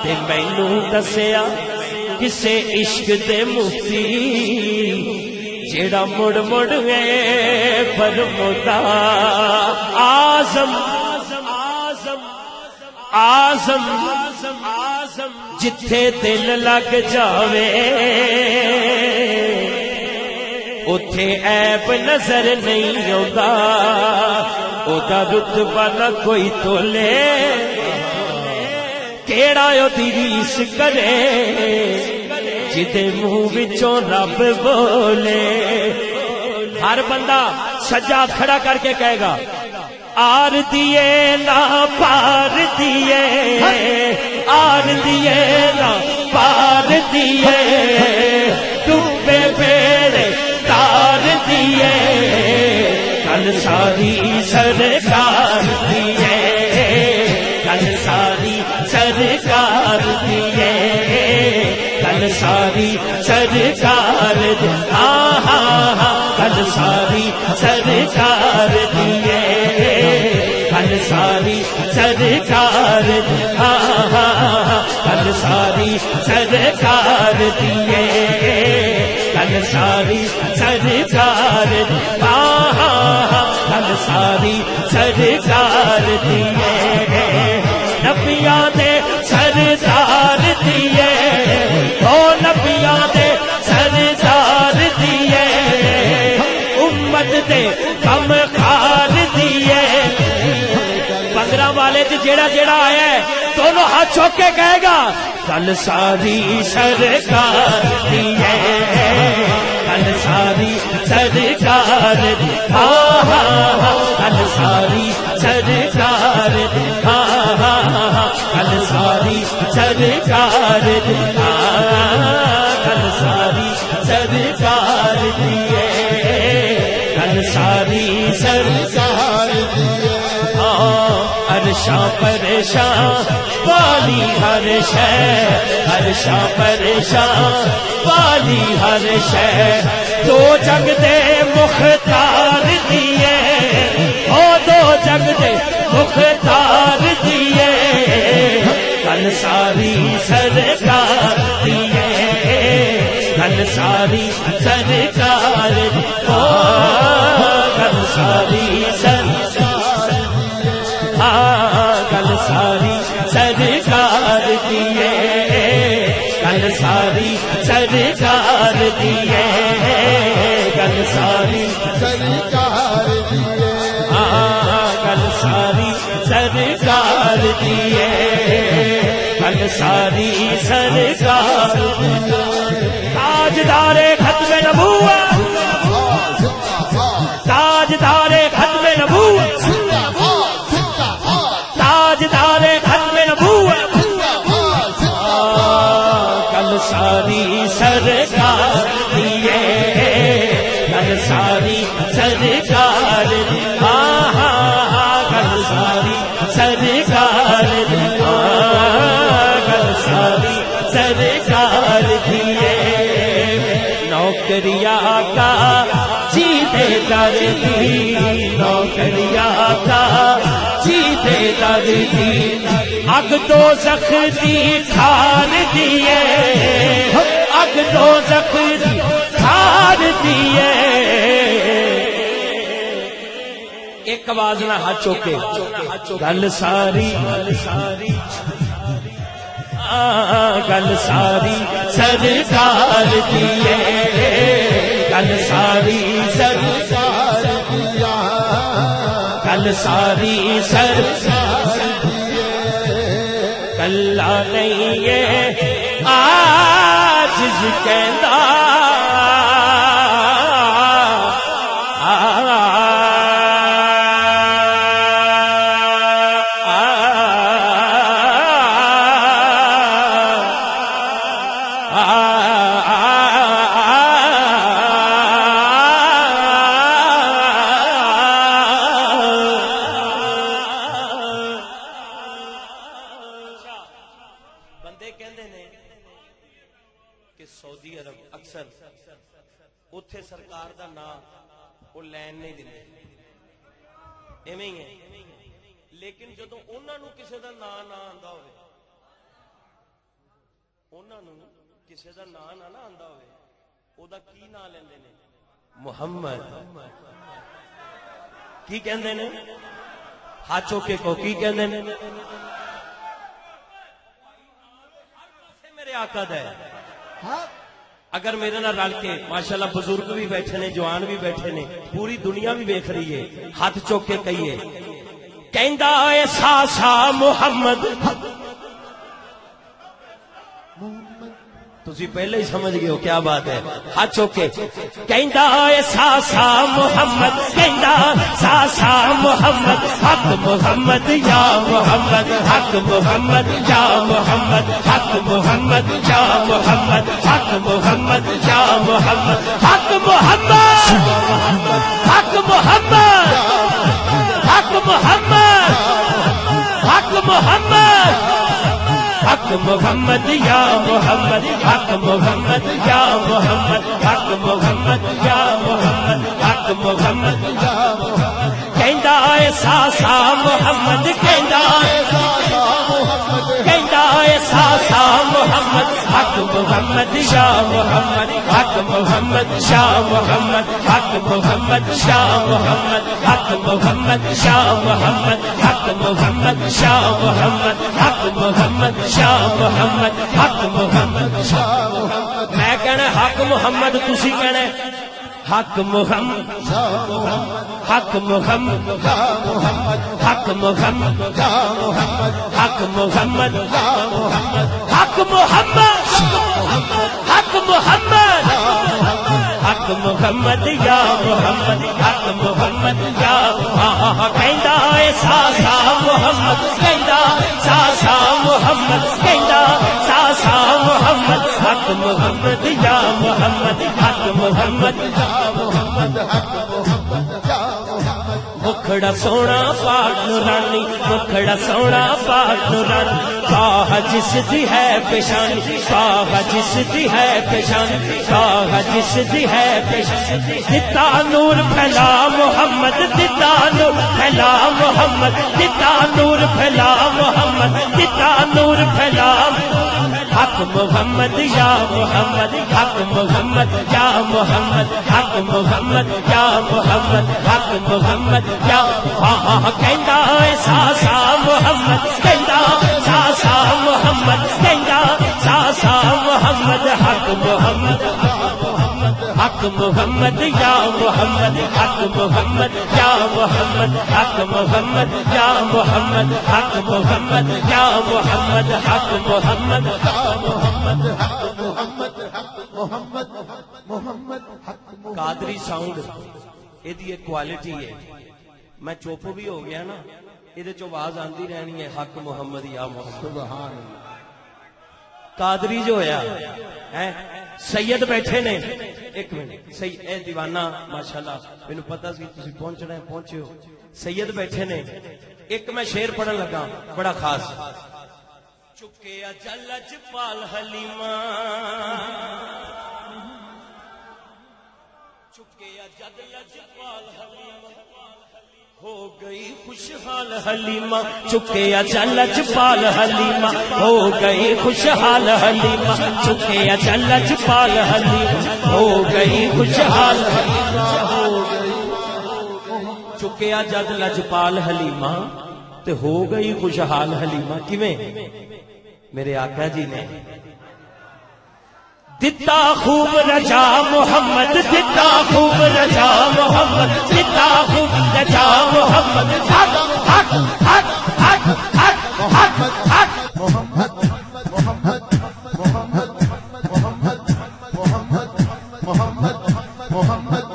تے مینوں دسیا کسے عشق دے مفتی جیڑا مڑ مڑ گئے فرمودا آزم آزم جتھے دل لگ جاوے اتھے عیب نظر نہیں آندا اودا رتبہ نہ کوئی تولے کیڑا اودی ریس کرے جدے منہ وچوں رب بولے ہر بندہ سجا کھڑا کر کے کہے گا آر دیے نہ پار دیے آر دیے نہ پار دیے ڈوبے بیڑے تار دیے کل ساری سرکار دیے کل ساری سرکار دیے کل ساری سرکار کل ساری سرکار دیے کل ساری سرکار کل ساری سرکار دیے کل ساری سرکار کل ساری سرکار دیے نبیاں دے سردار دیے او نبیاں دے سردار دیے امت دے غم خار دیے پندرہ والے جیڑا جیڑا آیا ہے دونوں ہاتھ چوک کے کہے گا کل ساری سرکار دیے کل ساری سرکار کل ساری سرکار کل ساری سرکار کل ساری سرکار دیے کل ساری سرکار دیے عرشاں پریشان والی ہر شے عرشاں پریشان والی ہر شے دو جگ دے مختار دیے او دو جگ دے مختار دیے کل ساری سرکار دیے کل ساری سرکار کل ساری سرکار کل ساری سرکار دیے کل ساری سرکار دیے کل ساری سرکار دیے کل ساری سرکار دیے کل ساری سرکار تاجدار ختم نبوت تاجدار ختم نبوت تاجدار ختم نبوت کل ساری سرکار دیے کل ساری سرکار کل ساری سرکار کل ساری سرکار دیے نوکریا کا جیتے در دی نوکریا کا جیتے در دی اگ دوزخ دی کھار دیے اگ دوزخ دی کھار دیے ایک آواز نہ ہاتھ چوکے گل ساری گل ساری سرکار دیے گل ساری سرکار دیا گل ساری سرکار کلا نہیں ہے عاجز کہندا بندے کہندے نے کہ سعودی عرب اکثر اتھے سرکار دا نام وہ لین نہیں دیندے ایویں ہی ہے لیکن جدوں انہاں نوں کسے دا نام نہ آندا ہوے ਉਹਨਾਂ ਨੂੰ ਕਿਸੇ ਦਾ ਨਾਂ ਨਾ ਆਂਦਾ ਹੋਵੇ, ਉਹਦਾ ਕੀ ਨਾਂ ਲੈਂਦੇ ਨੇ? ਮੁਹੰਮਦ। ਕੀ ਕਹਿੰਦੇ ਨੇ? ਹੱਥ ਚੁੱਕ ਕੇ ਕਹੋ, ਕੀ ਕਹਿੰਦੇ ਨੇ? میرے آقا دا ہے. اگر میرے نال رل کے ماشاءاللہ بزرگ بھی بیٹھے نے، جوان بھی بیٹھے نے، پوری دنیا بھی دیکھ رہی ہے، ہاتھ چوک کے کہیے کہندا اے ساسا محمد. تسی پہلے ہی سمجھ گئے ہو، کیا بات ہے. ہاتھ چوک کے کہندا اے ساسا محمد، کہندا ساسا محمد، حق محمد یا محمد، حق محمد یا محمد، حق محمد یا محمد، حق محمد یا محمد، حق محمد، حق محمد، حق محمد، حق محمد، حق محمد یا محمد، حق محمد یا محمد، حق محمد یا محمد، حق محمد یا محمد. کہندا اے ساسا محمد، کہندا اے ساسا محمد، حق محمد یا محمد، حق محمد یا محمد، حق محمد یا محمد، حق محمد یا محمد، حق محمد یا محمد، حق محمد یا محمد، حق محمد یا محمد. میں کہنا حق محمد، تسی کہنا حق محمد، حق محمد، حق محمد، حق محمد، حق محمد، حق محمد، حق محمد یا محمد، حق محمد یا کہندا اے ساسا محمد، کہندا ساسا محمد، کہندا ساسا محمد، حق محمد یا محمد، حق محمد یا محمد، حق محمد یا محمد. مکھڑا سونا پاک نورانی، مکھڑا سونا پاک نورانی، پاہ جس دی ہے پیشانی، پاہ جس دی ہے پیشانی، پاہ جس دی ہے پیشانی. دتا نور پھیلا محمد، دتا نور پھیلا محمد، دتا نور پھیلا محمد، دتا نور پھیلا. حق محمد یا محمد، حق محمد یا محمد، حق محمد یا محمد، حق محمد یا کہندا اے ساسا محمد، کہندا ساسا محمد، کہندا ساسا محمد، حق محمد، حق محمد یا محمد، حق محمد یا محمد، حق محمد یا محمد، حق محمد یا محمد، حق محمد یا محمد، حق محمد، محمد محمد. قادری ساؤنڈ یہ ایک کوالٹی ہے. میں چپ بھی ہو گیا نا، یہ آواز آندی رہنی ہے حق محمد یا محمد. سبحان اللہ. قادری جو ہویا سید بیٹھے نے، ایک منٹ سید اے دیوانہ ماشاءاللہ مینوں پتہ سی تسی پہنچنا ہے، پہنچے ہو. سید بیٹھے نے، ایک میں شعر پڑھن لگا بڑا خاص. چکے اجل جپال حلیمہ، چکے اجل جپال حلیمہ، ہو گئی خوشحال حلیمہ، چکے اجل جپال حلیمہ، ہو گئی خوشحال حلیمہ، چکے اجل جپال حلیمہ، ہو گئی خوشحال حلیمہ. چکے اجل لجپال حلیمہ تے ہو گئی خوشحال حلیمہ. کیویں؟ میرے آقا جی نے دتا خوب رجا محمد، دتا خوب رجا محمد، دتا خوب رجا محمد، حق حق حق حق حق حق حق محمد محمد محمد محمد محمد محمد محمد